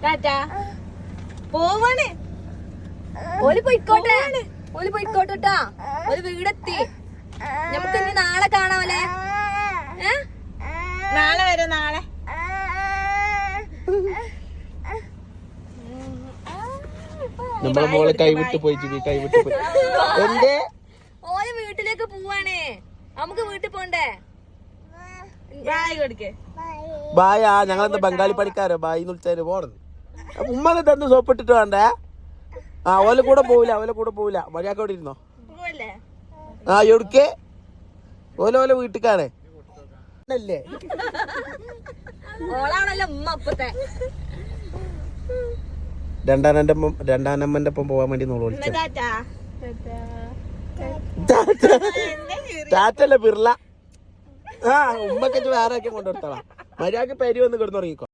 ടാറ്റാ പോവാണ്. ഓല് പോയിക്കോട്ടെ, ഓല് പോയിക്കോട്ടെട്ടാ. ഒരു വീടെത്തി. നമുക്ക് ഇനി നാളെ കാണാമല്ലേ? നാളെ വരെ. നാളെ നമ്മളെ മോളെ കൈവിട്ട് പോയി, കൈവിട്ട് പോയി. എന്തേ ഓല് വീട്ടിലേക്ക് പോവാണേ. നമുക്ക് വീട്ടിൽ പോണ്ടേ? ബായ് കൊടുക്കേ. ബായാ, ഞങ്ങളെന്താ ബംഗാളി പണിക്കാരോ ബായി വിളിച്ചാല് പോണത്? ഉമ്മ തന്ന് സോപ്പിട്ടിട്ട് വേണ്ടേ? ആ ഓല കൂടെ പോവില്ല. മര്യാദക്കോടെ ഇരുന്നോ. ആ എവിടക്കേ? ഓല വീട്ടിക്കാണേ അല്ലേ? ഓളാണല്ലോ ഉമ്മ അപ്പത്തെ. രണ്ടാനമ്മന്റെ ഒപ്പം പോവാൻ വേണ്ടി നോള് വിളിച്ചു. ടാറ്റല്ലേ ബിർള. ആ ഉമ്മക്കെ വേറെ ഒക്കെ കൊണ്ടുകൊടുത്തോളാം. മര്യാദക്ക് പേര് വന്ന് കിടന്നുറങ്ങിക്കോ.